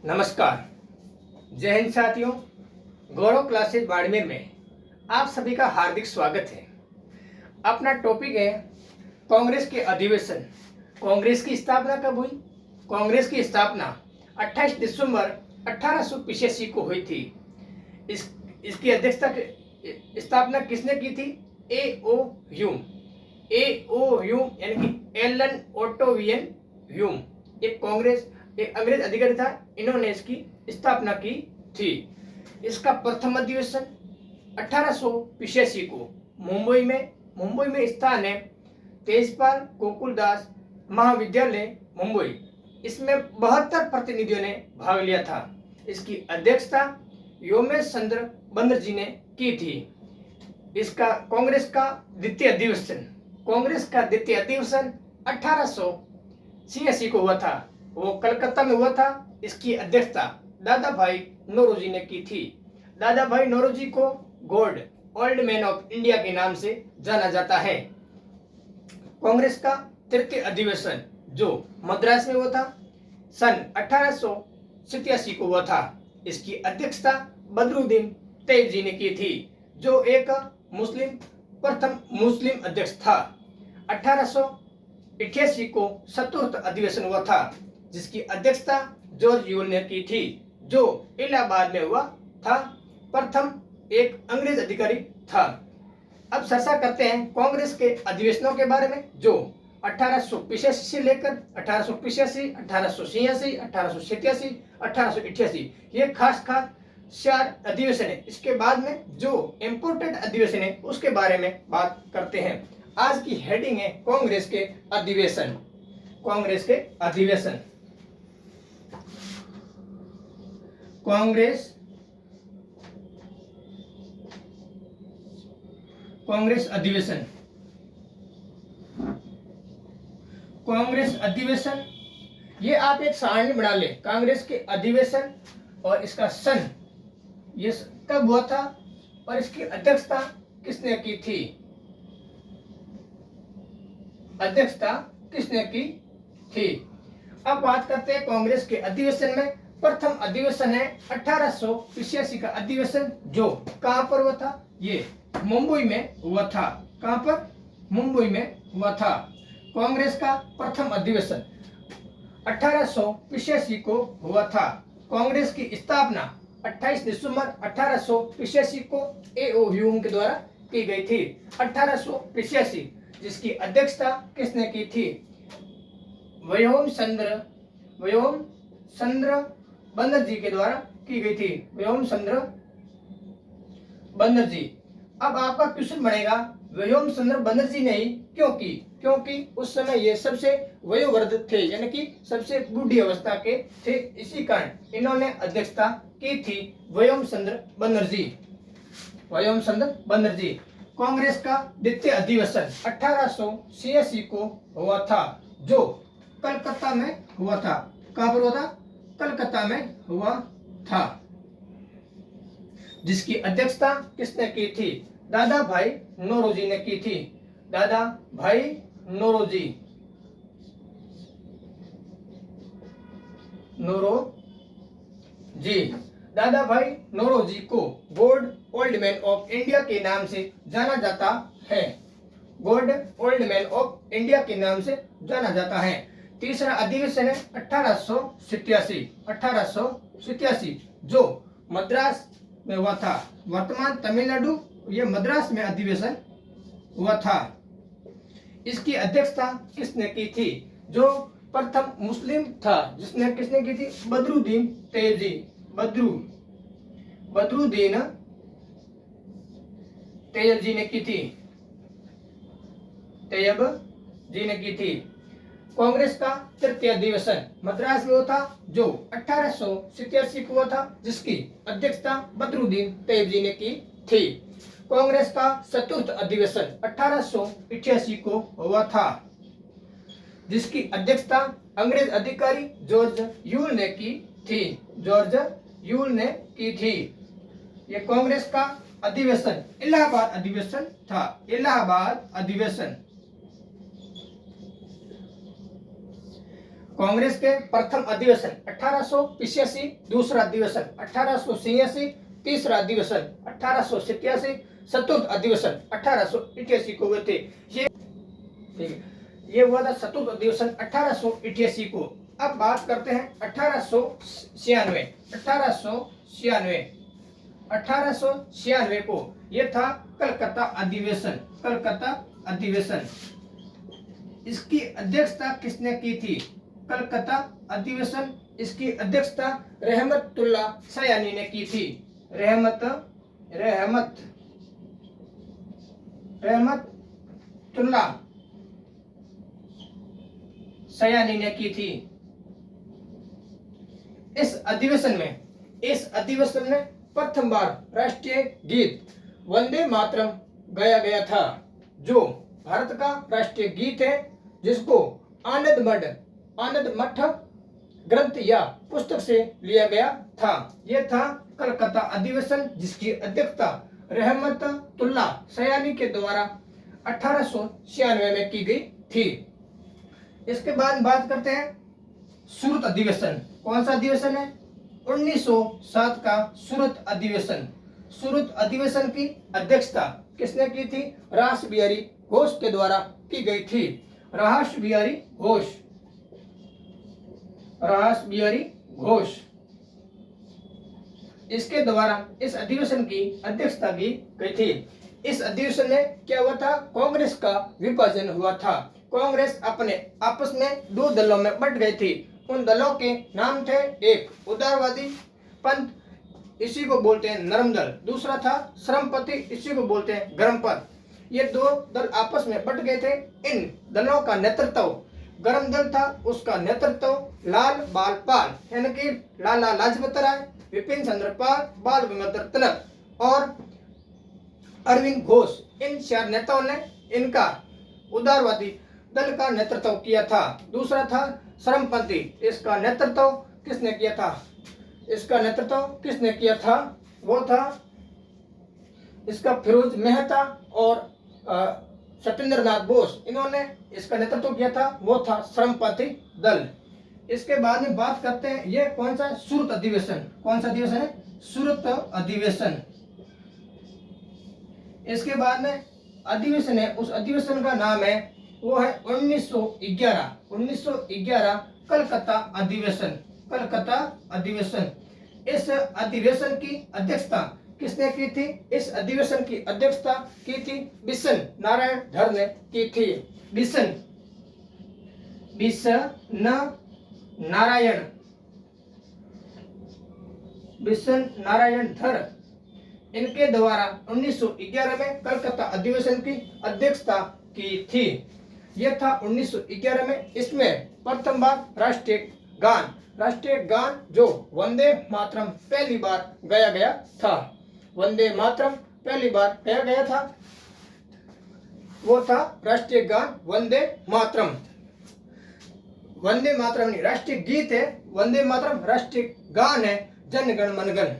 नमस्कार, जय हिंद साथियों। गौरव क्लासेज बाड़मेर में आप सभी का हार्दिक स्वागत है। अपना टॉपिक है कांग्रेस के अधिवेशन। कांग्रेस की स्थापना कब हुई? कांग्रेस की स्थापना 28 दिसंबर 1885 को हुई थी। इसकी अध्यक्षता स्थापना किसने की थी? ए.ओ. ह्यूम। ए.ओ. ह्यूम यानी कि एलन ओटोवियन ह्यूम एक अंग्रेज अधिकारी था। इन्होंने इसकी स्थापना की थी। इसका प्रथम अधिवेशन 1885 को मुंबई में स्थान है तेजपाल गोकुलदास महाविद्यालय मुंबई। इसमें 72 प्रतिनिधियों ने भाग लिया था। इसकी अध्यक्षता योमेश चंद्र बनर्जी ने की थी। इसका कांग्रेस का द्वितीय अधिवेशन 1886 को हुआ था। वो कलकत्ता में हुआ था। इसकी अध्यक्षता दादा भाई नौरोजी ने की थी। दादा भाई नौरोजी को God old man of India के नाम से जाना जाता है। कांग्रेस का तृतीय अधिवेशन जो मद्रास में हुआ था सन 1887 को हुआ था। इसकी अध्यक्षता बदरुद्दीन तैयब ने की थी, जो एक प्रथम मुस्लिम अध्यक्ष था। 1888 को चतुर्थ अधिवेशन हुआ था, जिसकी अध्यक्षता जॉर्ज यूल ने की थी, जो इलाहाबाद में हुआ था। प्रथम एक अंग्रेज अधिकारी था। अब चर्चा करते हैं कांग्रेस के अधिवेशनों के बारे में, जो 1885 से लेकर 1885, 1886, 1887, 1888 ये खास 4 अधिवेशन है। इसके बाद में जो इम्पोर्टेंट अधिवेशन है उसके बारे में बात करते हैं। आज की हेडिंग है कांग्रेस के अधिवेशन। कांग्रेस के अधिवेशन। कांग्रेस अधिवेशन। कांग्रेस अधिवेशन ये आप एक सारणी बना ले। कांग्रेस के अधिवेशन और इसका सन ये कब हुआ था और इसकी अध्यक्षता किसने की थी? अब बात करते हैं कांग्रेस के अधिवेशन में। प्रथम अधिवेशन है 1885 का अधिवेशन, जो कहां पर हुआ था? ये मुंबई में हुआ था। कहां पर? मुंबई में हुआ था। कांग्रेस का प्रथम अधिवेशन 1885 को हुआ था। कांग्रेस की स्थापना 28 दिसंबर 1885 को ए.ओ. ह्यूम के द्वारा की गई थी। 1885 जिसकी अध्यक्षता किसने की थी? व्योम चंद्र बनर्जी के द्वारा की गई थी। व्योम चंद्र बनर्जी। अब आपका क्वेश्चन बनेगा व्योम चंद्र बनर्जी नहीं, क्योंकि उस समय ये सबसे वयोवृद्ध थे, यानी कि सबसे बूढ़ी अवस्था के थे। इसी कारण इन्होंने अध्यक्षता की थी व्योम चंद्र बनर्जी। कांग्रेस का द्वितीय अधिवेशन 1886 को हुआ था, जो कलकत्ता में हुआ था। कहां पर हुआ था? कलकत्ता में हुआ था। जिसकी अध्यक्षता किसने की थी? दादा भाई नौरोजी ने की थी। दादा भाई नौरोजी दादा भाई नौरोजी को God old man of India के नाम से जाना जाता है। God old man of India के नाम से जाना जाता है। तीसरा अधिवेशन है 1887 जो मद्रास में हुआ था। वर्तमान तमिलनाडु ये मद्रास में अधिवेशन हुआ था। इसकी अध्यक्षता किसने की थी? जो प्रथम मुस्लिम था, किसने की थी? बदरुद्दीन तैयब। बदरुद्दीन तैयब जी ने की थी। कांग्रेस का तृतीय अधिवेशन मद्रास में हुआ था, जो 1887 को हुआ था, जिसकी अध्यक्षता बदरुद्दीन तैयब जी ने की थी। कांग्रेस का चतुर्थ अधिवेशन 1888 को हुआ था, जिसकी अध्यक्षता अंग्रेज अधिकारी जॉर्ज यूल ने की थी। ये कांग्रेस का अधिवेशन इलाहाबाद अधिवेशन था। कांग्रेस के प्रथम अधिवेशन 1885, दूसरा अधिवेशन 1886, तीसरा अधिवेशन 1887, चतुर्थ अधिवेशन 1888 को हुए थे। ये ठीक है, ये हुआ था चतुर्थ अधिवेशन 1888 को। अब बात करते हैं 1896 को, ये था कलकत्ता अधिवेशन। कलकत्ता अधिवेशन, इसकी अध्यक्षता किसने की थी? कलकत्ता अधिवेशन, इसकी अध्यक्षता रहमतुल्लाह सयानी ने की थी। रहमतुल्लाह सयानी ने की थी। इस अधिवेशन में प्रथम बार राष्ट्रीय गीत वंदे मातरम गाया गया था, जो भारत का राष्ट्रीय गीत है, जिसको आनंद मठ ग्रंथ या पुस्तक से लिया गया था। यह था कलकत्ता अधिवेशन, जिसकी अध्यक्षता रहमतुल्लाह सयानी के द्वारा 1896 में की गई थी। इसके बाद बात करते हैं सूरत अधिवेशन। कौन सा अधिवेशन है? 1907 का सूरत अधिवेशन। सूरत अधिवेशन की अध्यक्षता किसने की थी? रास बिहारी घोष के द्वारा की गई थी। रास बिहारी घोष इसके द्वारा इस अधिवेशन की अध्यक्षता की गई थी। इस अधिवेशन में क्या हुआ था? कांग्रेस का विभाजन हुआ था। कांग्रेस अपने आपस में दो दलों में बंट गई थी। उन दलों के नाम थे, एक उदारवादी पंथ, इसी को बोलते हैं नरम दल, दूसरा था श्रमपति, इसी को बोलते हैं गर्मपंथ। ये दो दल आपस में बंट गए थे। इन दलों का नेतृत्व, गर्म दल था, उसका नेतृत्व लाल बाल पाल यानी कि लाला लाजपत राय, विपिन चंद्र पाल, बाल गंगाधर तिलक और अरविंद घोष, इन चार नेताओं ने इनका उदारवादी दल का नेतृत्व किया था। दूसरा था श्रमपंथी, इसका नेतृत्व किसने किया था? वो था इसका फिरोज मेहता और सत्येंद्र नाथ बोस, इन्होंने इसका नेतृत्व किया था। वो था श्रमपंथी दल। इसके बाद में बात करते हैं, ये कौन सा? सूरत अधिवेशन। कौन सा अधिवेशन है? सूरत अधिवेशन। इसके बाद में अधिवेशन है, उस अधिवेशन का नाम है, वो है 1911 कलकत्ता अधिवेशन। इस अधिवेशन की अध्यक्षता किसने की थी? इस अधिवेशन की अध्यक्षता की थी बिशन नारायण धर ने की थी। बिशन नारायण धर, इनके द्वारा 1911 में कलकत्ता अधिवेशन की अध्यक्षता की थी। यह था 1911 में। इसमें प्रथम बार राष्ट्रीय गान जो वंदे मातरम पहली बार गाया गया था। वंदे मातरम पहली बार गाया गया था, वो था राष्ट्रीय गान वंदे मातरम। वंदे मातरम नहीं, राष्ट्रीय गीत है वंदे मातरम, राष्ट्रीय गान है जन गण मन गण।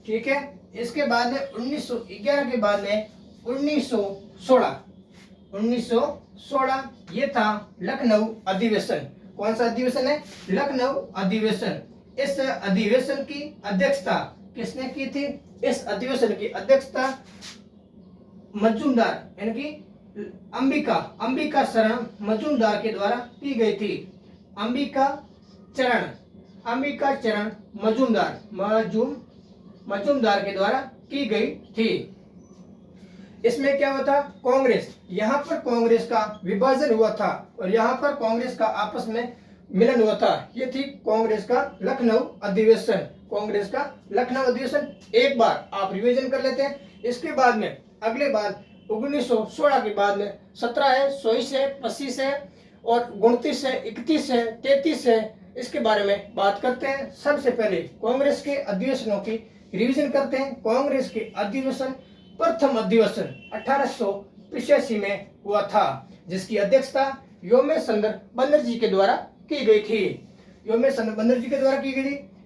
ठीक है। इसके बाद में 1911 के बाद में 1916 ये था लखनऊ अधिवेशन। कौन सा अधिवेशन है? लखनऊ अधिवेशन। इस अधिवेशन की अध्यक्षता किसने की थी? इस अधिवेशन की अध्यक्षता मजूमदार यानी कि अंबिका शरण मजूमदार के द्वारा की गई थी। अंबिका चरण मजूमदार के द्वारा की गई थी। इसमें क्या हुआ था? कांग्रेस, यहाँ पर कांग्रेस का विभाजन हुआ था और यहाँ पर कांग्रेस का आपस में मिलन हुआ था। ये थी कांग्रेस का लखनऊ अधिवेशन। एक बार आप रिवीजन कर लेते हैं। इसके बाद में अगले बार 1916 के बाद में 17 है, 24 है, 25 है और 29 है, 31 है, 33 है। इसके बारे में बात करते हैं। सबसे पहले कांग्रेस के अधिवेशनों की रिवीजन करते हैं। कांग्रेस के अधिवेशन, प्रथम अधिवेशन 1885 में हुआ था, जिसकी अध्यक्षता योमेश बनर्जी के द्वारा की गई थी।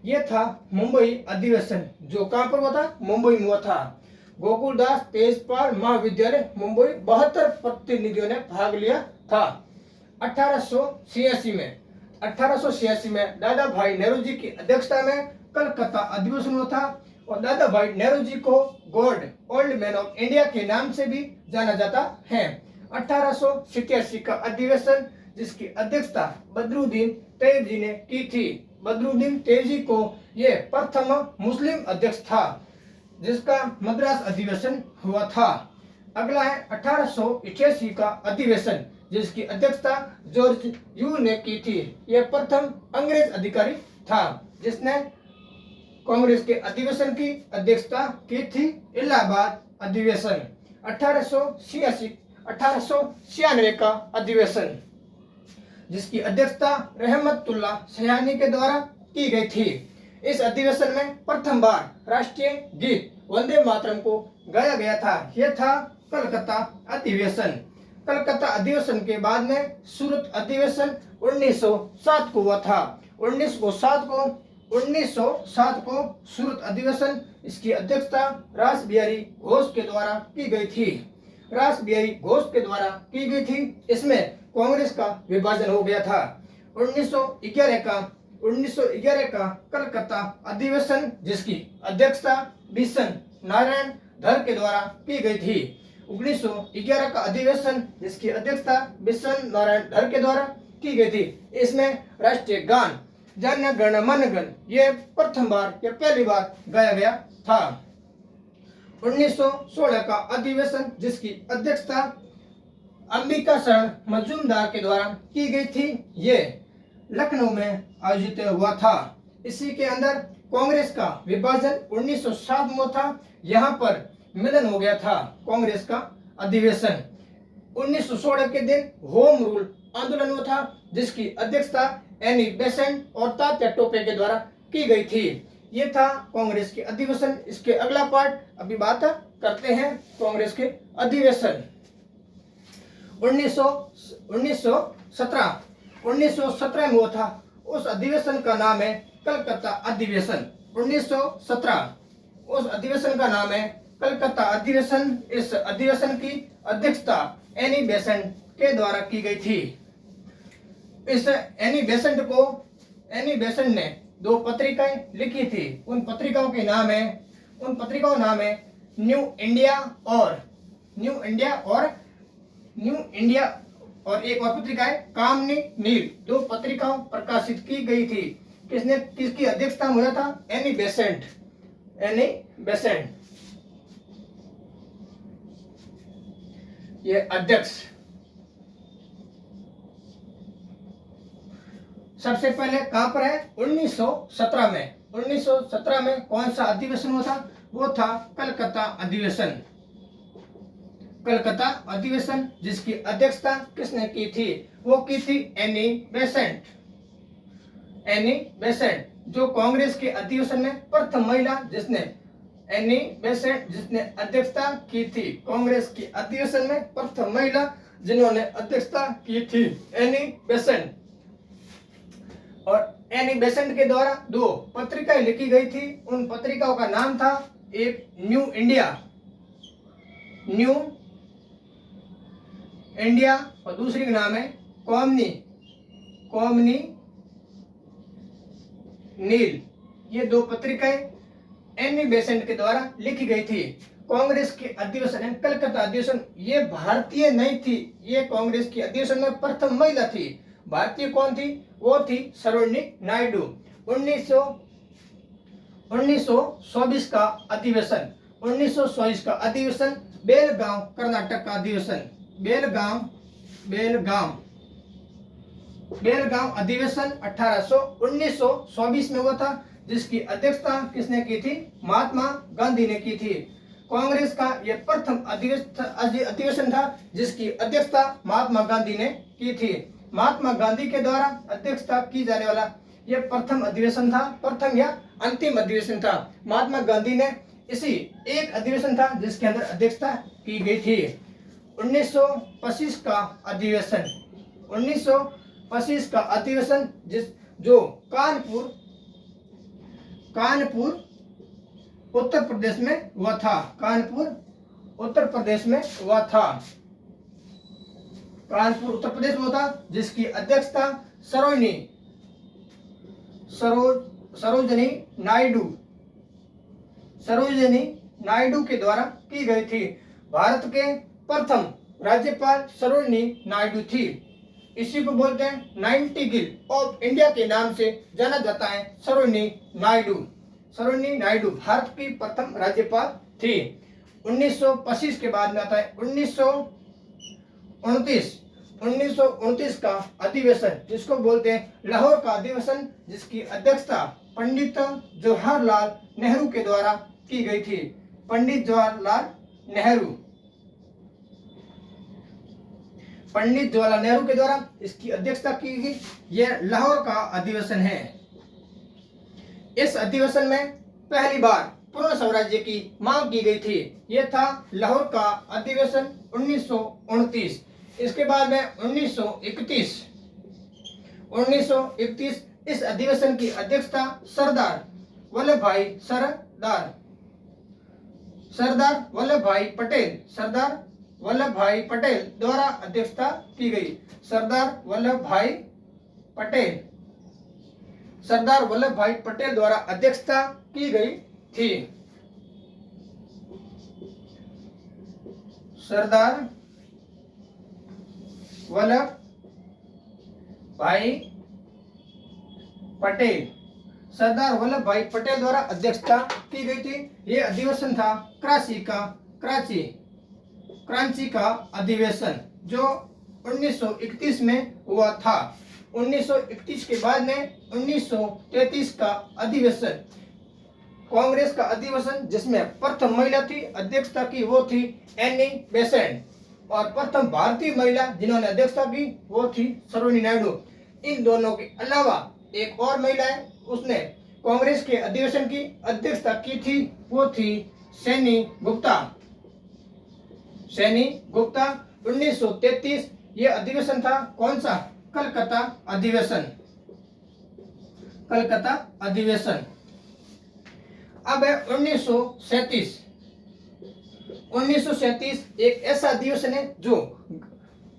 यह था मुंबई अधिवेशन, जो कहां पर हुआ था? मुंबई में हुआ था। गोकुलदास तेजपाल महाविद्यालय मुंबई, 72 प्रतिनिधियों ने भाग लिया था। 1886 में 1886 में दादा भाई नेहरू जी की अध्यक्षता में कलकत्ता अधिवेशन हुआ था और दादा भाई नेहरू जी को God old man of India के नाम से भी जाना जाता है। 1887 का अधिवेशन जिसकी अध्यक्षता बदरुद्दीन तैयब जी ने की थी। बदरुद्दीन तैयब जी को ये प्रथम मुस्लिम अध्यक्ष था जिसका मद्रास अधिवेशन हुआ था। अगला है 1888 का अधिवेशन जिसकी अध्यक्षता जॉर्ज यू ने की थी। यह प्रथम अंग्रेज अधिकारी था जिसने कांग्रेस के अधिवेशन की अध्यक्षता की थी। इलाहाबाद अधिवेशन 1896 का अधिवेशन जिसकी अध्यक्षता रहमतुल्लाह सयानी के द्वारा की गई थी। इस अधिवेशन में प्रथम बार राष्ट्रीय गीत वंदे मातरम को गाया गया था। यह था कलकत्ता अधिवेशन। कलकत्ता अधिवेशन के बाद में सूरत अधिवेशन 1907 को हुआ था। 1907 को सूरत अधिवेशन इसकी अध्यक्षता रास बिहारी घोष के द्वारा की गई थी। इसमें कांग्रेस का विभाजन हो गया था। 1911 का कलकत्ता अधिवेशन जिसकी अध्यक्षता बिशन नारायण धर के द्वारा की गई थी। 1911 का अधिवेशन जिसकी अध्यक्षता बिशन नारायण धर के द्वारा की गई थी। इसमें राष्ट्रीय गान जन गण मन गण ये पहली बार गाया गया था। 1916 का अधिवेशन जिसकी अध्यक्षता अंबिका शरण मजूमदार के द्वारा की गई थी। ये लखनऊ में आयोजित हुआ था। इसी के अंदर कांग्रेस का विभाजन 1907 में था। यहाँ पर मिलन हो गया था कांग्रेस का अधिवेशन। 1916 के दिन होम रूल आंदोलन हुआ था जिसकी अध्यक्षता एनी बेसेंट और तात्या टोपे के द्वारा की गई थी। ये था कांग्रेस के अधिवेशन। इसके अगला पार्ट अभी बात करते हैं कांग्रेस के अधिवेशन। 1917 में हुआ था। उस अधिवेशन का नाम है कलकत्ता अधिवेशन। 1917 उस अधिवेशन का नाम है कलकत्ता अधिवेशन। इस अधिवेशन की अध्यक्षता एनी बेसेंट के द्वारा की गई थी। इस एनी बेसेंट ने 2 पत्रिकाएं लिखी थी। उन पत्रिकाओं का नाम है न्यू इंडिया और एक और पत्रिका है कामनी नील। 2 पत्रिकाओं प्रकाशित की गई थी। किसकी अध्यक्षता में हुआ था? एनी बेसेंट ये अध्यक्ष। सबसे पहले कहां पर है? 1917 में। 1917 में कौन सा अधिवेशन हुआ था? वो था कलकत्ता अधिवेशन जिसकी अध्यक्षता किसने की थी? वो की थी एनी बेसेंट जो कांग्रेस के अधिवेशन में प्रथम महिला जिसने अध्यक्षता की थी। कांग्रेस के अधिवेशन में प्रथम महिला जिन्होंने अध्यक्षता की थी एनी बेसेंट। और एनी बेसेंट के द्वारा 2 पत्रिकाएं लिखी गई थी। उन पत्रिकाओं का नाम था एक न्यू इंडिया और दूसरी का नाम है कॉमनी नील। ये 2 पत्रिकाएं एनी बेसेंट के द्वारा लिखी गई थी। कांग्रेस के अधिवेशन कलकत्ता अधिवेशन ये भारतीय नहीं थी। ये कांग्रेस के अधिवेशन में प्रथम महिला थी। भारतीय कौन थी? वो थी सरोजिनी नायडू। 1924 का अधिवेशन। 1924 का अधिवेशन बेलगांव कर्नाटक का अधिवेशन। बेलगांव अधिवेशन 1924 में हुआ था जिसकी अध्यक्षता किसने की थी? महात्मा गांधी ने की थी। कांग्रेस का यह प्रथम अधिवेशन था जिसकी अध्यक्षता महात्मा गांधी ने की थी। महात्मा गांधी के द्वारा अध्यक्षता की जाने वाला यह प्रथम अधिवेशन था। प्रथम या अंतिम अधिवेशन था। महात्मा गांधी ने इसी एक अधिवेशन था जिसके अंदर अध्यक्षता की गई थी। 1925 का अधिवेशन। 1925 का अधिवेशन जो कानपुर उत्तर प्रदेश में हुआ था। कानपुर उत्तर प्रदेश में हुआ था जिसकी अध्यक्षता सरोजिनी सरोजनी नायडू के द्वारा की गई थी। भारत के प्रथम राज्यपाल सरोजनी नायडू थी। इसी को बोलते हैं नाइटिंगेल ऑफ इंडिया के नाम से जाना जाता है। सरोजनी नायडू भारत की प्रथम राज्यपाल थी। 1925 के बाद में आता है 1929 का अधिवेशन, जिसको बोलते हैं लाहौर का अधिवेशन, जिसकी अध्यक्षता पंडित जवाहरलाल नेहरू के द्वारा की गई थी। पंडित जवाहरलाल नेहरू के द्वारा इसकी अध्यक्षता की गई। यह लाहौर का अधिवेशन है। इस अधिवेशन में पहली बार पूर्ण स्वराज्य की मांग की गई थी। यह था लाहौर का अधिवेशन 1929। इसके बाद में 1931 इस अधिवेशन की अध्यक्षता सरदार वल्लभ भाई पटेल द्वारा अध्यक्षता की गई। सरदार वल्लभ भाई पटेल द्वारा अध्यक्षता की गई थी। सरदार वल्लभ भाई पटेल द्वारा अध्यक्षता की गई थी। यह अधिवेशन था कराची का अधिवेशन, जो 1931 में हुआ था। 1931 के बाद में 1933 का अधिवेशन, कांग्रेस का अधिवेशन, जिसमें प्रथम महिला थी अध्यक्षता की, वो थी एनी बेसेंट, और प्रथम भारतीय महिला जिन्होंने अध्यक्षता की वो थी सरोजिनी नायडू। इन दोनों के अलावा एक और महिला है, उसने कांग्रेस के अधिवेशन की अध्यक्षता की थी, वो थी सैनी गुप्ता। 1933 ये अधिवेशन था। कौन सा? कलकत्ता अधिवेशन। अब है 1937 एक ऐसा अधिवेशन है जो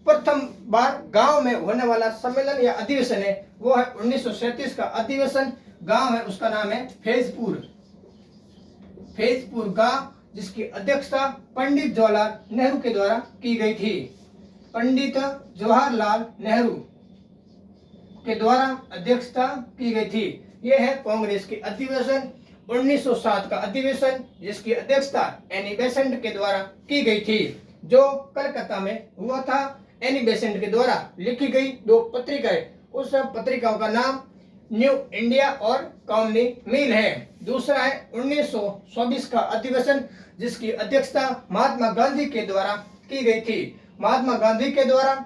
प्रथम बार गांव में होने वाला सम्मेलन या अधिवेशन है। वो है 1937 का अधिवेशन। गांव है, उसका नाम है फैजपुर गांव, जिसकी अध्यक्षता पंडित जवाहरलाल नेहरू के द्वारा की गई थी। पंडित जवाहरलाल नेहरू के द्वारा अध्यक्षता की गई थी। यह है कांग्रेस के अधिवेशन। 1907 का अधिवेशन, जिसकी अध्यक्षता एनी बेसेंट के द्वारा की गई थी, जो कलकत्ता में हुआ था। एनी बेसेंट के द्वारा लिखी गई 2 पत्रिकाएं, उस पत्रिकाओं का नाम न्यू इंडिया और कॉमनी मिल है। दूसरा है 1924 का अधिवेशन, जिसकी अध्यक्षता महात्मा गांधी के द्वारा की गई थी। महात्मा गांधी के द्वारा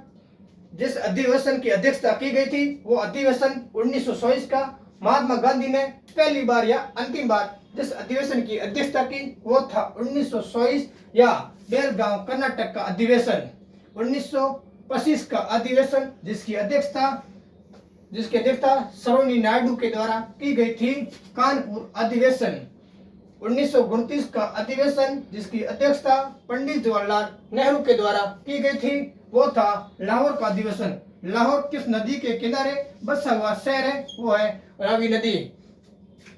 जिस अधिवेशन की अध्यक्षता की गई थी, वो अधिवेशन 1924 का महात्मा गांधी ने पहली बार या अंतिम बार जिस अधिवेशन की अध्यक्षता की, वो था 1924 या बेलगांव कर्नाटक का अधिवेशन। 1925 का अधिवेशन, जिसकी अध्यक्षता सरोजिनी नायडू के द्वारा की गई थी, कानपुर अधिवेशन। 1929 का अधिवेशन, जिसकी अध्यक्षता पंडित जवाहरलाल नेहरू के द्वारा की गई थी, वो था लाहौर का अधिवेशन। लाहौर किस नदी के किनारे बसा हुआ शहर है? वो है रावी नदी।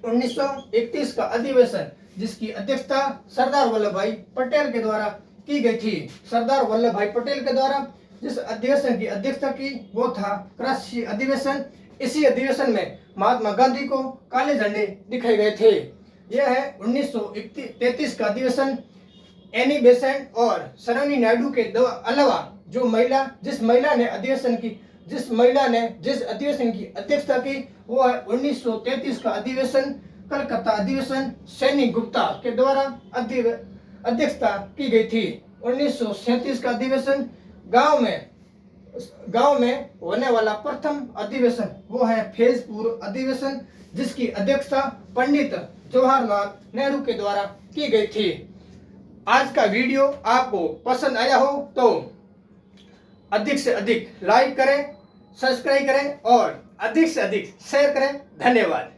1931 का अधिवेशन, जिसकी अध्यक्षता सरदार वल्लभ भाई पटेल के द्वारा की गई थी। सरदार वल्लभ भाई पटेल के द्वारा जिस अधिवेशन की अध्यक्षता की, वो था कराची अधिवेशन। इसी अधिवेशन में महात्मा गांधी को काले झंडे दिखाए गए थे। यह है 1933 का अधिवेशन। एनी बेसेंट और सरोजिनी नायडू के अलावा जिस महिला ने जिस अधिवेशन की अध्यक्षता की, वो है 1933 का अधिवेशन, कलकत्ता अधिवेशन। सैनी गुप्ता के द्वारा अध्यक्षता की गई थी। 1937 का अधिवेशन, गांव में होने वाला प्रथम अधिवेशन, वो है फैजपुर अधिवेशन, जिसकी अध्यक्षता पंडित जवाहरलाल नेहरू के द्वारा की गई थी। आज का वीडियो आपको पसंद आया हो तो अधिक से अधिक लाइक करें, सब्सक्राइब करें और अधिक से अधिक शेयर करें। धन्यवाद।